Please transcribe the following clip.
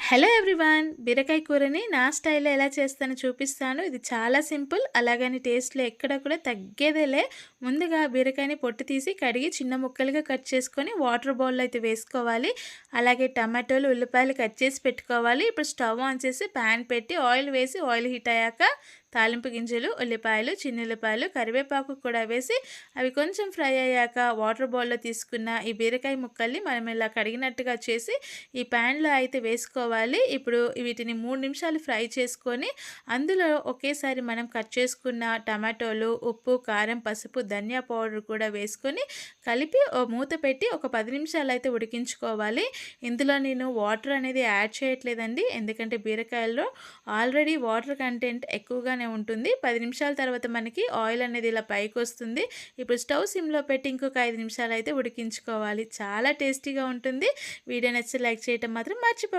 Hello everyone, బీరకాయ కూరని నా స్టైల్లో ఎలా చేస్తానో చూపిస్తాను. ఇది చాలా సింపుల్, అలాగని టేస్ట్లో ఎక్కడ కూడా తగ్గేదేలే. ముందుగా బీరకాయని పొట్టు తీసి కడిగి చిన్న ముక్కలుగా కట్ చేసుకొని వాటర్ బౌల్లో అయితే వేసుకోవాలి. అలాగే టమాటోలు, ఉల్లిపాయలు కట్ చేసి పెట్టుకోవాలి. ఇప్పుడు స్టవ్ ఆన్ చేసి ప్యాన్ పెట్టి ఆయిల్ వేసి ఆయిల్ హీట్ అయ్యాక తాలింపు గింజలు, ఉల్లిపాయలు, చిన్నుల్లిపాయలు, కరివేపాకు కూడా వేసి అవి కొంచెం ఫ్రై అయ్యాక వాటర్ బౌల్లో తీసుకున్న ఈ బీరకాయ ముక్కల్ని మనం ఇలా కడిగినట్టుగా చేసి ఈ ప్యాన్లో అయితే వేసుకోవాలి. ఇప్పుడు వీటిని 3 నిమిషాలు ఫ్రై చేసుకొని అందులో ఒకేసారి మనం కట్ చేసుకున్న టమాటోలు, ఉప్పు, కారం, పసుపు, ధనియా పౌడర్ కూడా వేసుకొని కలిపి మూత పెట్టి ఒక 10 నిమిషాలు అయితే ఉడికించుకోవాలి. ఇందులో నేను వాటర్ అనేది యాడ్ చేయట్లేదండి, ఎందుకంటే బీరకాయల్లో ఆల్రెడీ వాటర్ కంటెంట్ ఎక్కువగానే ఉంటుంది. 10 నిమిషాల తర్వాత మనకి ఆయిల్ అనేది ఇలా పైకి వస్తుంది. ఇప్పుడు స్టవ్ సిమ్లో పెట్టి ఇంకొక 5 నిమిషాలు అయితే ఉడికించుకోవాలి. చాలా టేస్టీగా ఉంటుంది. వీడియో నచ్చితే లైక్ చేయటం మాత్రం మర్చిపో